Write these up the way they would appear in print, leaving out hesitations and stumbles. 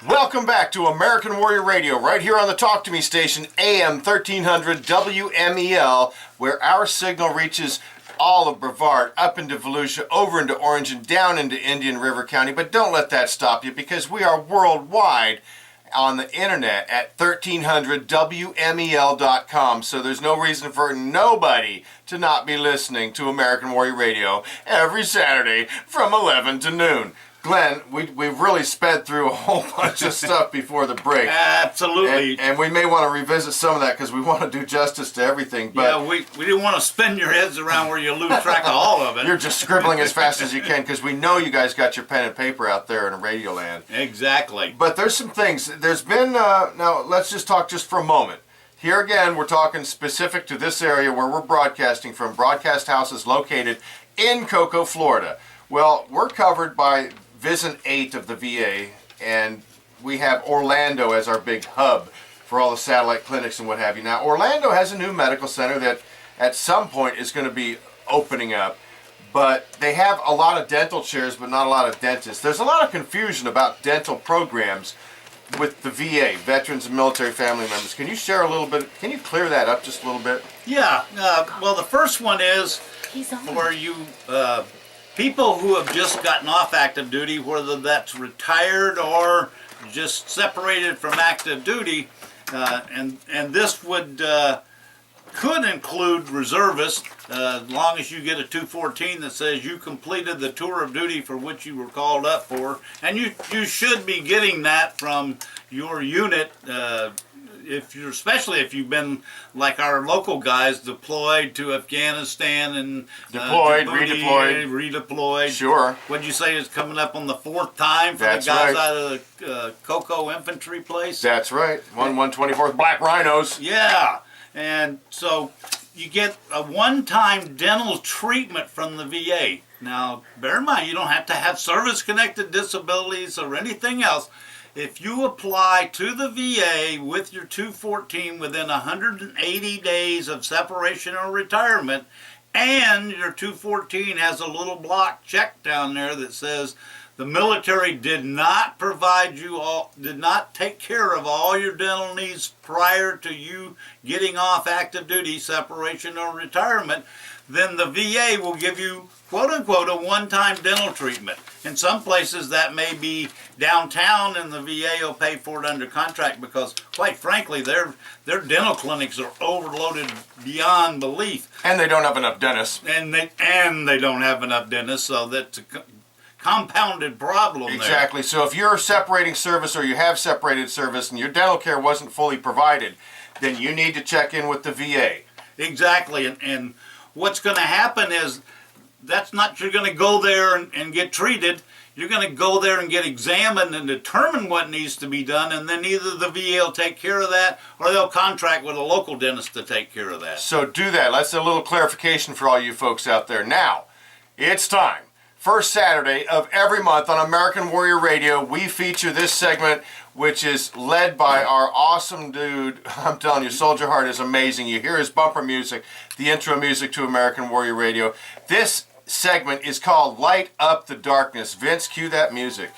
Welcome back to American Warrior Radio, right here on the Talk to Me station, AM 1300 WMEL, where our signal reaches all of Brevard, up into Volusia, over into Orange, and down into Indian River County. But don't let that stop you, because we are worldwide on the internet at 1300WMEL.com. So there's no reason for nobody to not be listening to American Warrior Radio every Saturday from 11 to noon. Glenn, we've really sped through a whole bunch of stuff before the break. Absolutely. And we may want to revisit some of that because we want to do justice to everything. But yeah, we didn't want to spin your heads around where you lose track of all of it. You're just scribbling as fast as you can because we know you guys got your pen and paper out there in a radio land. Exactly. But there's some things. There's been, now let's just talk just for a moment. Here again, we're talking specific to this area where we're broadcasting from. Broadcast House is located in Cocoa, Florida. Well, we're covered by Vision 8 of the VA, and we have Orlando as our big hub for all the satellite clinics and what have you. Now, Orlando has a new medical center that at some point is going to be opening up, but they have a lot of dental chairs, but not a lot of dentists. There's a lot of confusion about dental programs with the VA, Veterans and Military Family Members. Can you share a little bit, can you clear that up just a little bit? Yeah, well, the first one is for you people who have just gotten off active duty, whether that's retired or just separated from active duty, and this would could include reservists, as long as you get a 214 that says you completed the tour of duty for which you were called up for, and you should be getting that from your unit. Especially if you've been like our local guys, deployed to Afghanistan and deployed, Djibouti, redeployed. Sure. What'd you say is coming up on the 4th time for That's the guys right. out of the Cocoa Infantry place? That's right. 124th Black Rhinos. Yeah, and so you get a one-time dental treatment from the VA. Now, bear in mind, you don't have to have service-connected disabilities or anything else. If you apply to the VA with your 214 within 180 days of separation or retirement, and your 214 has a little block check down there that says the military did not take care of all your dental needs prior to you getting off active duty, separation or retirement, then the VA will give you, quote unquote, a one-time dental treatment. In some places that may be downtown and the VA will pay for it under contract because, quite frankly, their dental clinics are overloaded beyond belief. And they don't have enough dentists. And they don't have enough dentists, so that's a compounded problem. Exactly. There. So if you're separating service or you have separated service and your dental care wasn't fully provided, then you need to check in with the VA. Exactly. And what's going to happen is that's not you're going to go there and get treated. You're going to go there and get examined and determine what needs to be done, and then either the VA will take care of that or they'll contract with a local dentist to take care of that. So do that. That's a little clarification for all you folks out there. Now, it's time. First Saturday of every month on American Warrior Radio, we feature this segment, which is led by our awesome dude. I'm telling you, Soldier Heart is amazing. You hear his bumper music, the intro music to American Warrior Radio. This segment is called Light Up the Darkness. Vince, cue that music.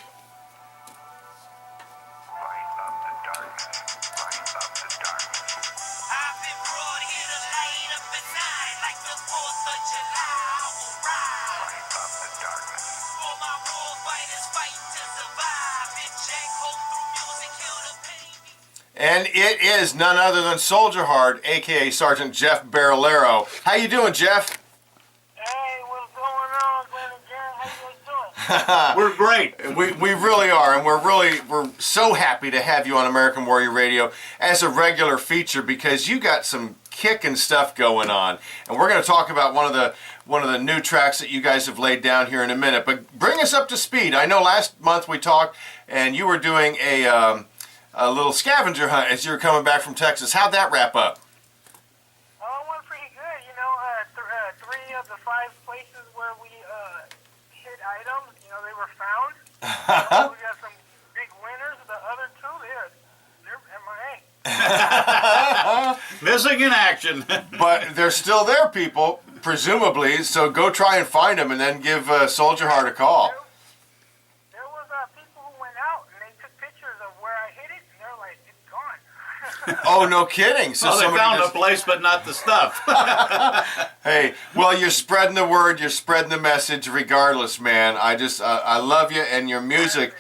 And it is none other than Soldier Heart, a.k.a. Sergeant Jeff Barillero. How you doing, Jeff? Hey, what's going on, Glenn and Jen? How you guys doing? We're great. We really are, and we're so happy to have you on American Warrior Radio as a regular feature because you got some kicking stuff going on, and we're going to talk about one of the new tracks that you guys have laid down here in a minute. But bring us up to speed. I know last month we talked, and you were doing a little scavenger hunt as you were coming back from Texas. How'd that wrap up? Oh, it went pretty good. You know, 3 of the 5 places where we hit items, you know, they were found. We got some big winners. The other 2, they're MIA. Missing in action. But they're still there, people, presumably. So go try and find them, and then give Soldier Heart a call. There was people who Oh, no kidding. So Well, they somebody found just- a place, but not the stuff. Hey, well, you're spreading the word, you're spreading the message regardless, man. I love you, and your music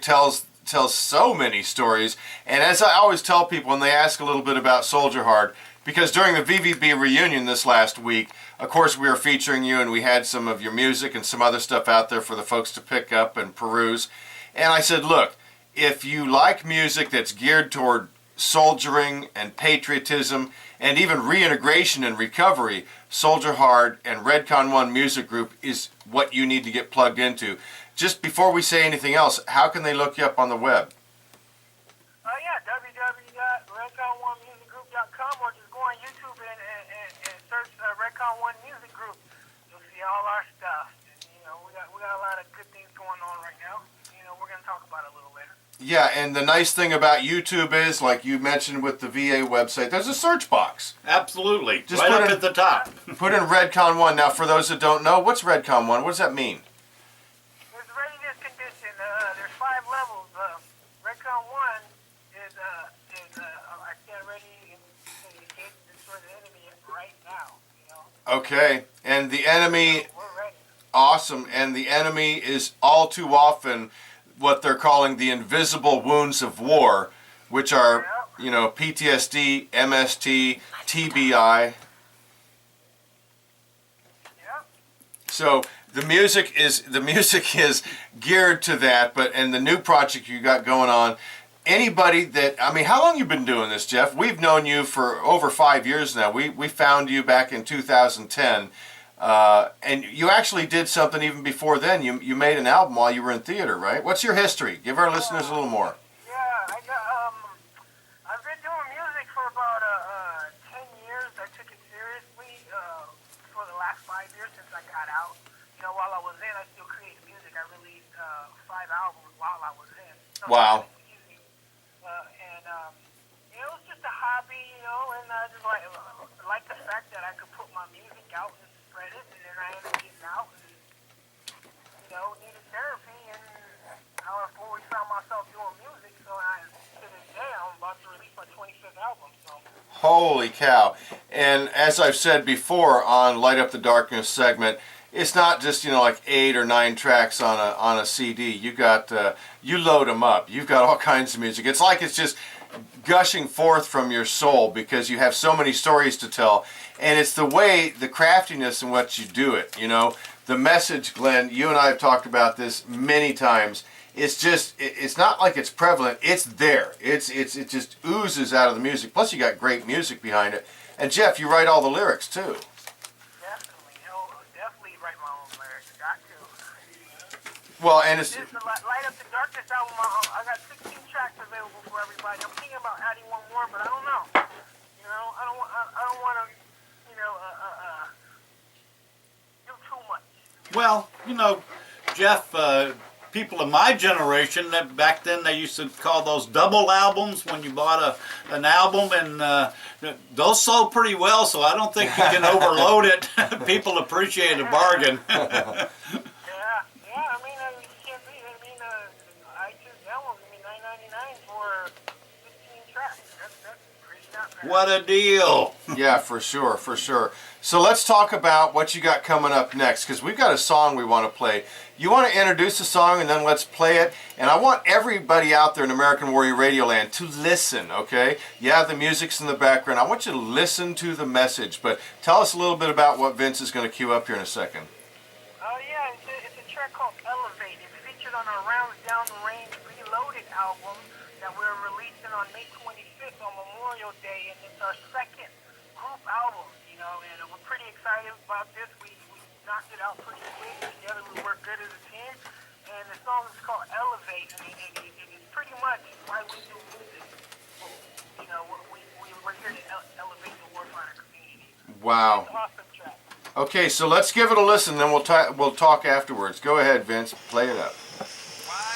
tells so many stories. And as I always tell people when they ask a little bit about Soldier Hard, because during the VVB reunion this last week, of course, we were featuring you, and we had some of your music and some other stuff out there for the folks to pick up and peruse. And I said, look, if you like music that's geared toward soldiering and patriotism and even reintegration and recovery, Soldier Hard and Redcon One Music Group is what you need to get plugged into. Just before we say anything else, how can they look you up on the web? Yeah, www.redcon1musicgroup.com, or just go on YouTube and search Redcon One Music Group. You'll see all our stuff. And, we got a lot of good things going on right now. We're gonna talk about it a little later. Yeah, and the nice thing about YouTube is, like you mentioned with the VA website, there's a search box. Absolutely. Just right put up in- at the top. Put in Redcon One. Now, for those that don't know, what's Redcon One? What does that mean? It's readiness condition. There's 5 levels. Redcon 1 is I stand ready and engage and destroy the enemy right now. Okay, and the enemy, We're ready. awesome, and the enemy is all too often what they're calling the invisible wounds of war, which are, PTSD, MST, TBI. Yep. So the music is geared to that, and the new project you got going on. Anybody that, how long you been doing this, Jeff? We've known you for over 5 years now. We found you back in 2010, and you actually did something even before then. You made an album while you were in theater, right? What's your history? Give our listeners a little more. Yeah, I've been doing music for about 10 years. I took it seriously for the last 5 years since I got out. While I was in, I still created music. I released 5 albums while I was in. Wow. It was just a hobby, and I just like the fact that I could put my music out and spread it, and then I ended up getting out and, needed therapy, and I've always found myself doing music, so to this day, I'm about to release my 25th album, so. Holy cow. And as I've said before on Light Up the Darkness segment, it's not just, like 8 or 9 tracks on a CD. You got, you load them up. You've got all kinds of music. It's like it's just gushing forth from your soul because you have so many stories to tell. And it's the way, the craftiness in what you do it, The message, Glenn, you and I have talked about this many times. It's just, it's not like it's prevalent. It's there. It just oozes out of the music. Plus you got great music behind it. And Jeff, you write all the lyrics too. Definitely write my own lyrics. Got to. Well, and it's... This is the Light Up the Darkness album. I got 16 tracks available for everybody. I'm thinking about adding one more, but I don't know. I don't want to, do too much. Well, Jeff, people of my generation, that back then they used to call those double albums when you bought an album, and those sold pretty well, so I don't think you can overload it. People appreciate a bargain. Yeah. You can't beat it. iTunes downloads, $9.99 for 16 tracks. That's pretty not bad. What a deal. Yeah, for sure, for sure. So let's talk about what you got coming up next, because we've got a song we want to play. You want to introduce the song, and then let's play it. And I want everybody out there in American Warrior Radio Land to listen, okay? Yeah, the music's in the background. I want you to listen to the message. But tell us a little bit about what Vince is going to cue up here in a second. Yeah, it's a track called Elevate. It's featured on our Rounds Down the Range Reloaded album that we're releasing on May 25th on Memorial Day, and it's our second group album, and we're pretty excited about this. We knocked it out pretty quick. Together we work good as a team, and the song is called Elevate, and it's pretty much why we do music. We're here to elevate the warfighter community. Wow. It's an awesome track. Okay, so let's give it a listen, then we'll talk afterwards. Go ahead, Vince. Play it up. Why?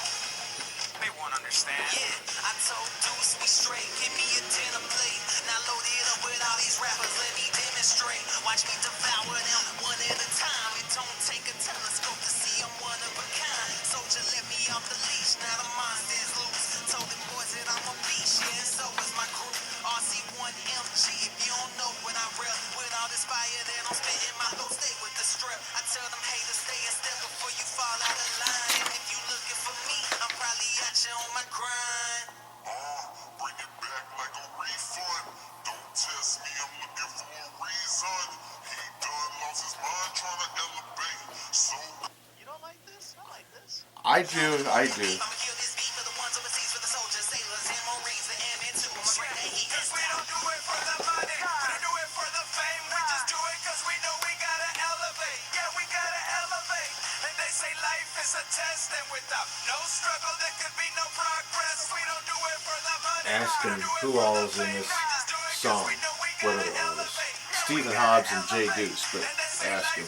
They won't understand. Yeah, I told Deuce we straight. Give me a denim blade. Now load it up with all these rappers. Let me demonstrate. Watch me devour them one at a time. It don't take a telescope to see I'm one of a kind. Soldier let me off the leash. Now the monster's loose. Told them boys that I'm a beast. Yeah, and so is my I do. I'ma kill this beat for the ones overseas, for the soldiers, sailors, and marines, the airmen too. I'ma bring the heat. 'Cause we don't do it for the money, we don't do it for the fame. We just do it 'cause we know we gotta elevate. Yeah, we gotta elevate. And they say life is a test, and without no struggle there could be no progress. We don't do it for the money. Ask him who all is in this song. What are the artists? Stephen Hobbs and Jay Deuce, but ask him.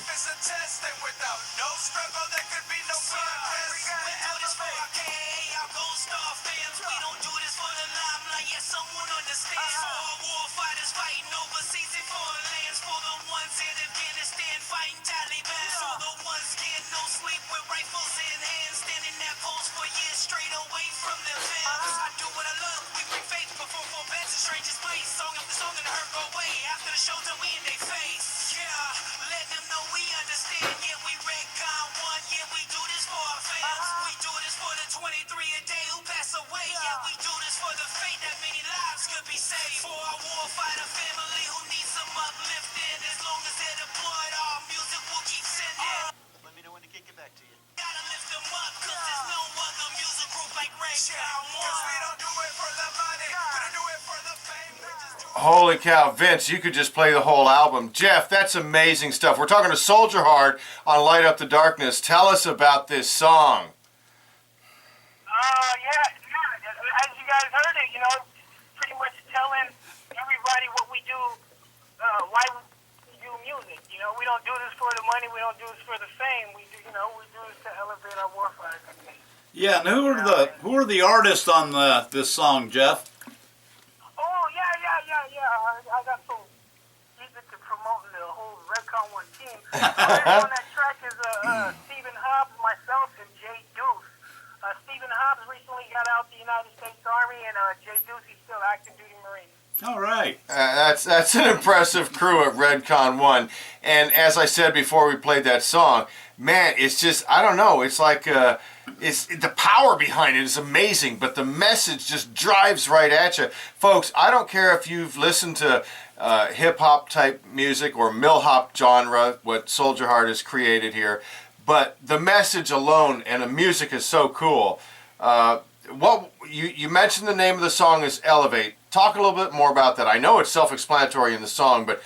Straight away from the fence. I do what I love. We bring faith before four beds and strangers place. Song after song and the hurt go away. After the show, then we in their face. Yeah, let them know we understand. Yeah, we Redcon one. Yeah, we do this for our fans. We do this for the 23 a day who pass away. Yeah, we do this for the faith that many lives could be saved. For our warfighter family who needs some uplifting. As long as they're deployed, our music will keep sending. Let me know when to kick it back to you. Gotta lift them up, 'cause there's no other music group like Redcon one. 'Cause we don't do it for the money, we don't do it for the fame. We just do it. Holy cow, Vince, you could just play the whole album. Jeff, that's amazing stuff. We're talking to Soldier Hard on Light Up the Darkness. Tell us about this song. Yeah. As you guys heard it, pretty much telling everybody what we do, why we do music. We don't do this for the money. We don't do this for the fame. We do this to elevate our warfighter community. Yeah, and who are the artists on this song, Jeff? Oh, yeah. I got so deep into promoting the whole Redcon 1 team. On that track is Stephen Hobbs, myself, and Jay Deuce. Stephen Hobbs recently got out the United States Army, and Jay Deuce, he's still active duty Marine. All right. That's an impressive crew at Redcon 1. And as I said before we played that song, man, it's just, I don't know, it's like, the power behind it is amazing, but the message just drives right at you. Folks, I don't care if you've listened to hip-hop type music or mill-hop genre, what Soldier Heart has created here, but the message alone and the music is so cool. You mentioned the name of the song is Elevate. Talk a little bit more about that. I know it's self-explanatory in the song, but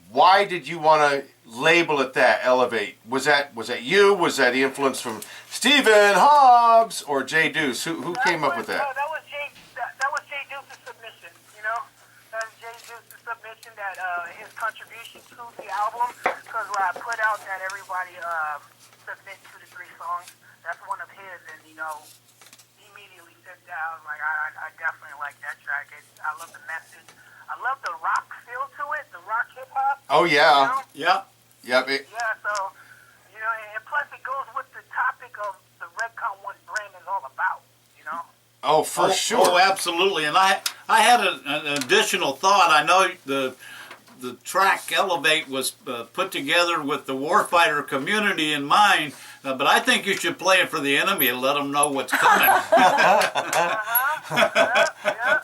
why did you want to label it that, Elevate? Was that you? Was that the influence from Stephen Hobbs or Jay Deuce? Who came up with that? No, that was Jay Deuce's submission. That was Jay Deuce's submission. That his contribution to the album, because when I put out that everybody submit 2 to 3 songs, that's one of his, and immediately said that. I was like, I definitely like that track. I love the message. I love the rock feel to it, the rock hip hop. Oh yeah. Yeah. Yep. Yeah, so, and plus it goes with the topic of the Redcon 1 brand is all about, Oh, for sure. Oh, absolutely. And I had an additional thought. I know the track Elevate was put together with the warfighter community in mind, but I think you should play it for the enemy and let them know what's coming. Yeah.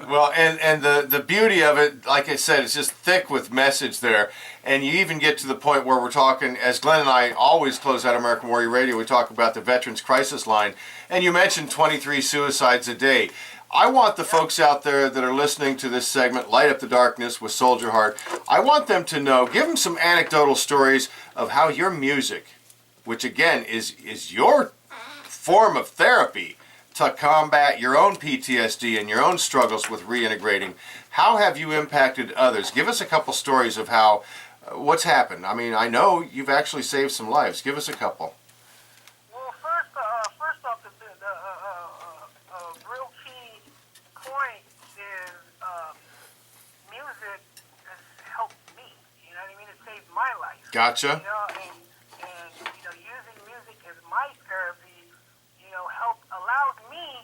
Well, and the beauty of it, like I said, it's just thick with message there. And you even get to the point where we're talking, as Glenn and I always close out American Warrior Radio, we talk about the Veterans Crisis Line. And you mentioned 23 suicides a day. I want the folks out there that are listening to this segment, Light Up the Darkness with Soldier Heart, I want them to know, give them some anecdotal stories of how your music, which again is your form of therapy to combat your own PTSD and your own struggles with reintegrating, how have you impacted others? Give us a couple stories of how, what's happened. I mean, I know you've actually saved some lives. Give us a couple. Well, first off, the real key point is music has helped me. You know what I mean? It saved my life. Gotcha. And using music as my therapy, allowed me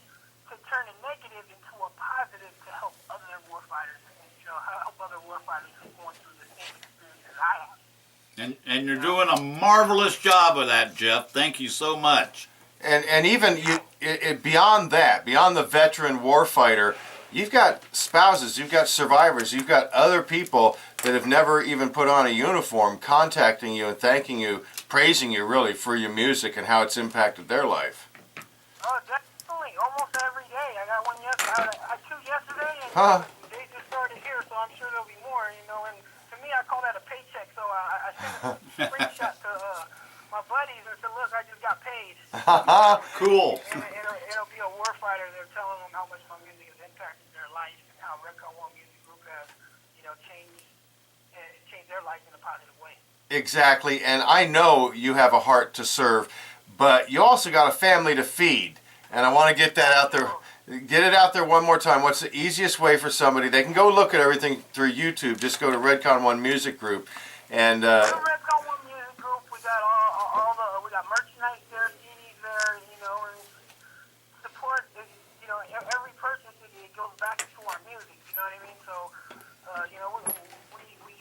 to turn a negative into a positive to help other warfighters, help other warfighters who are going through the same experiences I have. And you're doing a marvelous job of that, Jeff. Thank you so much. And even beyond that, beyond the veteran warfighter, you've got spouses, you've got survivors, you've got other people that have never even put on a uniform contacting you and thanking you praising you really for your music and how it's impacted their life. Oh, definitely. Almost every day. I got one yesterday. I had two yesterday, and Huh. they just started here, so I'm sure there'll be more. And to me, I call that a paycheck. So I sent a screenshot to my buddies and said, "Look, I just got paid." Cool. And it'll be a warfighter. They're telling them how much my music has impacted their life and how Redcon One Music Group has, changed their life in a positive way. Exactly, and I know you have a heart to serve, but you also got a family to feed, and I want to get that out there. Get it out there one more time. What's the easiest way for somebody? They can go look at everything through YouTube. Just go to Redcon One Music Group, and Go to Redcon One Music Group. We got we got merchandise there, CDs there, and support. Every purchase it goes back into our music. You know what I mean? So, we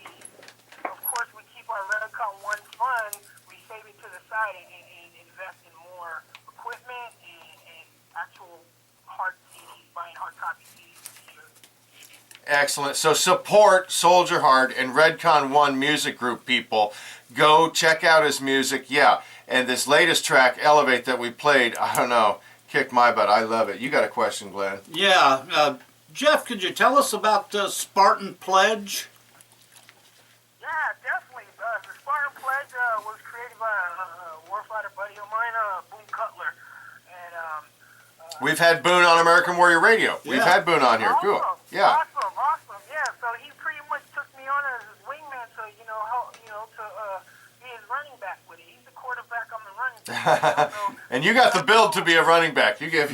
of course we keep our Redcon One fund. We save it to the side and invest in more equipment and actual hard CDs, buying hard copy CDs. Sure. excellent. So support Soldier Hard and Redcon One Music Group, people. Go check out his music. Yeah, and this latest track, Elevate, that we played, I don't know, kicked my butt. I love it. You got a question, Glenn? Yeah. Jeff, could you tell us about Spartan Pledge? Yeah, definitely. The Spartan Pledge was created by a warfighter buddy of mine, Boone Cutler. And We've had Boone on American Warrior Radio. We've Yeah. had Boone on here. Cool. awesome, Yeah. awesome. Yeah, so he pretty much took me on as his wingman to, help, to be his running back with it. He's the quarterback, I'm the running back. So, And you got the build to be a running back. You give.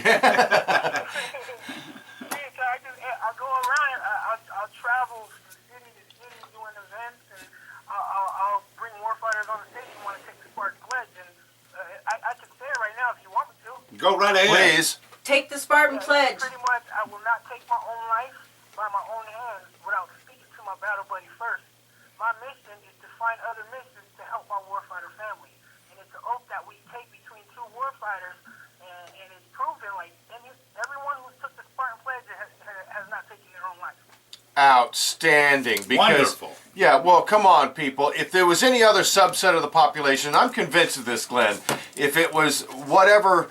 I'll go around. I'll travel from city to city doing events, and I'll bring warfighters on the stage who want to take the Spartan Pledge. And I can say it right now if you want me to. Go right ahead. Please. Take the Spartan Yeah, Pledge. Pretty much, I will not take my own life by my own hands without speaking to my battle buddy first. My mission is to find other missions to help my warfighter family. And it's an oath that we take between two warfighters, and it's proven, everyone who took the Spartan Pledge has not taken their own life. Outstanding. Because, Wonderful. yeah, well, come on, people. If there was any other subset of the population, I'm convinced of this, Glenn. If it was whatever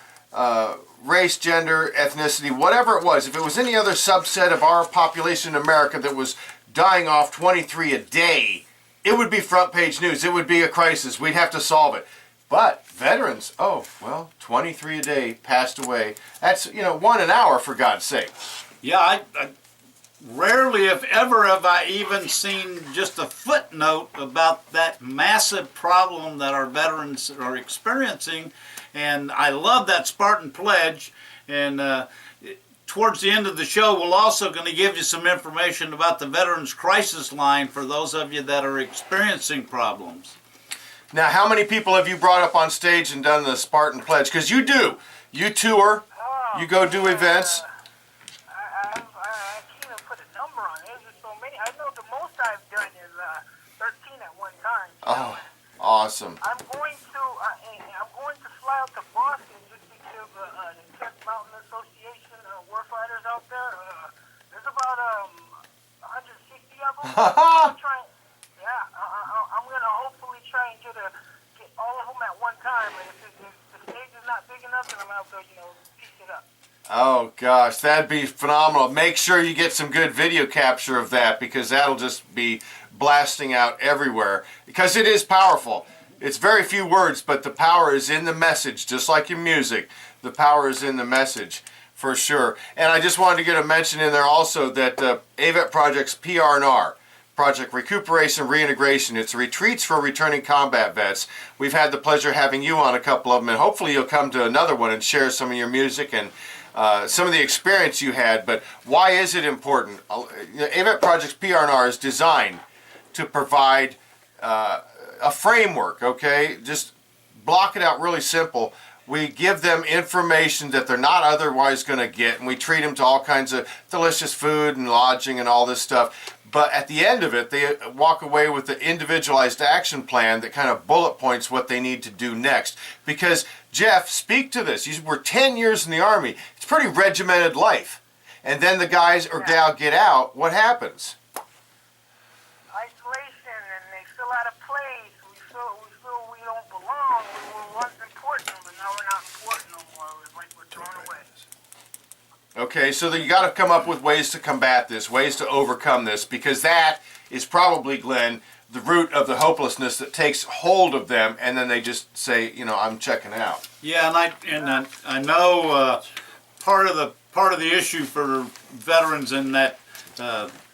race, gender, ethnicity, whatever it was, if it was any other subset of our population in America that was dying off 23 a day, it would be front page news. It would be a crisis. We'd have to solve it. But veterans, 23 a day passed away. That's, one an hour, for God's sake. Yeah, I rarely, if ever, have I even seen just a footnote about that massive problem that our veterans are experiencing. And I love that Spartan Pledge. And towards the end of the show, we're also going to give you some information about the Veterans Crisis Line for those of you that are experiencing problems. Now, how many people have you brought up on stage and done the Spartan Pledge? Because you do. You tour. You go do events. I can't even put a number on it. There's just so many. I know the most I've done is 13 at one time. Oh, awesome. I'm going to fly out to Boston just to give the 10th Mountain Association warfighters out there. There's about 160 of them. I'm going to hopefully try and get all of them at one time. And if the stage is not big enough, then I'm out there, piece it up. Oh, gosh, that'd be phenomenal. Make sure you get some good video capture of that, because that'll just be blasting out everywhere. Because it is powerful. It's very few words, but the power is in the message, just like your music. The power is in the message, for sure. And I just wanted to get a mention in there also that AVET Project's PR&R, Project Recuperation Reintegration. It's retreats for returning combat vets. We've had the pleasure of having you on a couple of them, and hopefully you'll come to another one and share some of your music and some of the experience you had. But why is it important? AVET Project's PR&R is designed to provide a framework, okay? Just block it out really simple. We give them information that they're not otherwise going to get, and we treat them to all kinds of delicious food and lodging and all this stuff. But at the end of it, they walk away with the individualized action plan that kind of bullet points what they need to do next. Because, Jeff, speak to this. You were 10 years in the Army. It's a pretty regimented life. And then the guys or gal get out. What happens? Isolation, and they feel out of place. We feel we don't belong. Okay, so you got to come up with ways to combat this, ways to overcome this, because that is probably, Glenn, the root of the hopelessness that takes hold of them, and then they just say, I'm checking out. Yeah, I know part of the issue for veterans in that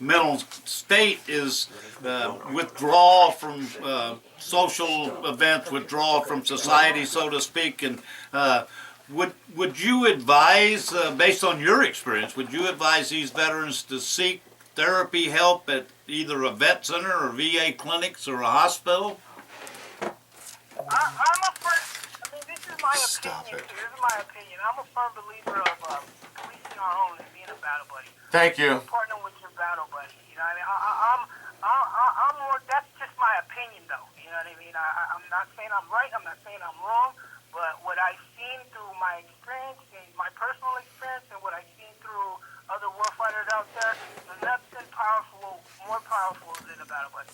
mental state is withdrawal from social events, withdrawal from society, so to speak. And would you advise, based on your experience, would you advise these veterans to seek therapy help at either a vet center or VA clinics or a hospital? I'm a firm, this is my Stop opinion. it. This is my opinion. I'm a firm believer of policing our own and being a battle buddy. Thank you. Partner with your battle buddy. You know what I mean? I'm more, that's just my opinion though. You know what I mean? I'm not saying I'm right, I'm not saying I'm wrong, but what I've seen through my experience, and my personal experience, and what I've seen through other warfighters out there, there's nothing powerful, more powerful than a battle buddy.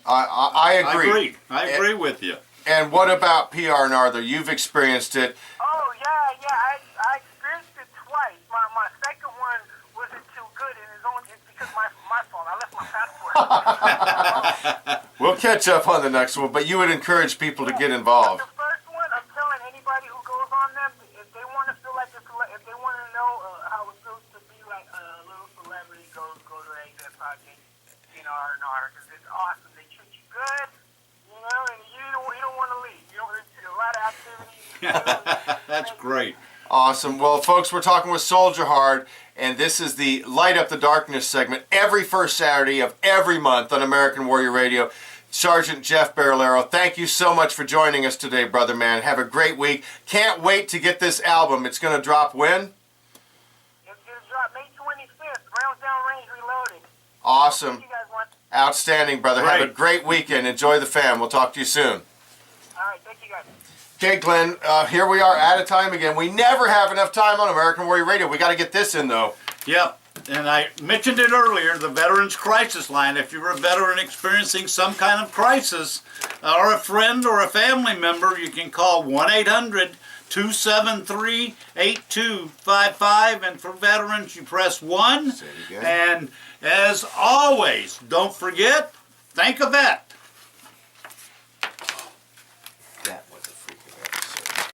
I agree. I agree with you. And what about PR, Narther? You've experienced it. Oh, yeah, I experienced it twice. My second one wasn't too good, and it's because my fault. I left my passport. We'll catch up on the next one, but you would encourage people to get involved. The first one, I'm telling anybody who goes on them, if they want to feel like if they want to know how it feels to be like a little celebrity, go to AZ Project, R&R, because it's awesome. They treat you good, and you don't want to leave. It's a lot of activities. That's great. Awesome. Well, folks, we're talking with Soldier Hard, and this is the Light Up the Darkness segment every first Saturday of every month on American Warrior Radio. Sergeant Jeff Barilaro, thank you so much for joining us today, brother man. Have a great week. Can't wait to get this album. It's going to drop when? It's going to drop May 25th, Browns Down Range Reloaded. Awesome. You guys want? Outstanding, brother. Have a Great. great weekend. Enjoy the fam. We'll talk to you soon. All right, thank you guys. Okay, Glenn, here we are out of time again. We never have enough time on American Warrior Radio. We got to get this in, though. Yep. And I mentioned it earlier, the Veterans Crisis Line. If you're a veteran experiencing some kind of crisis, or a friend or a family member, you can call 1-800-273-8255. And for veterans, you press 1. Say it again. And as always, don't forget, thank a vet.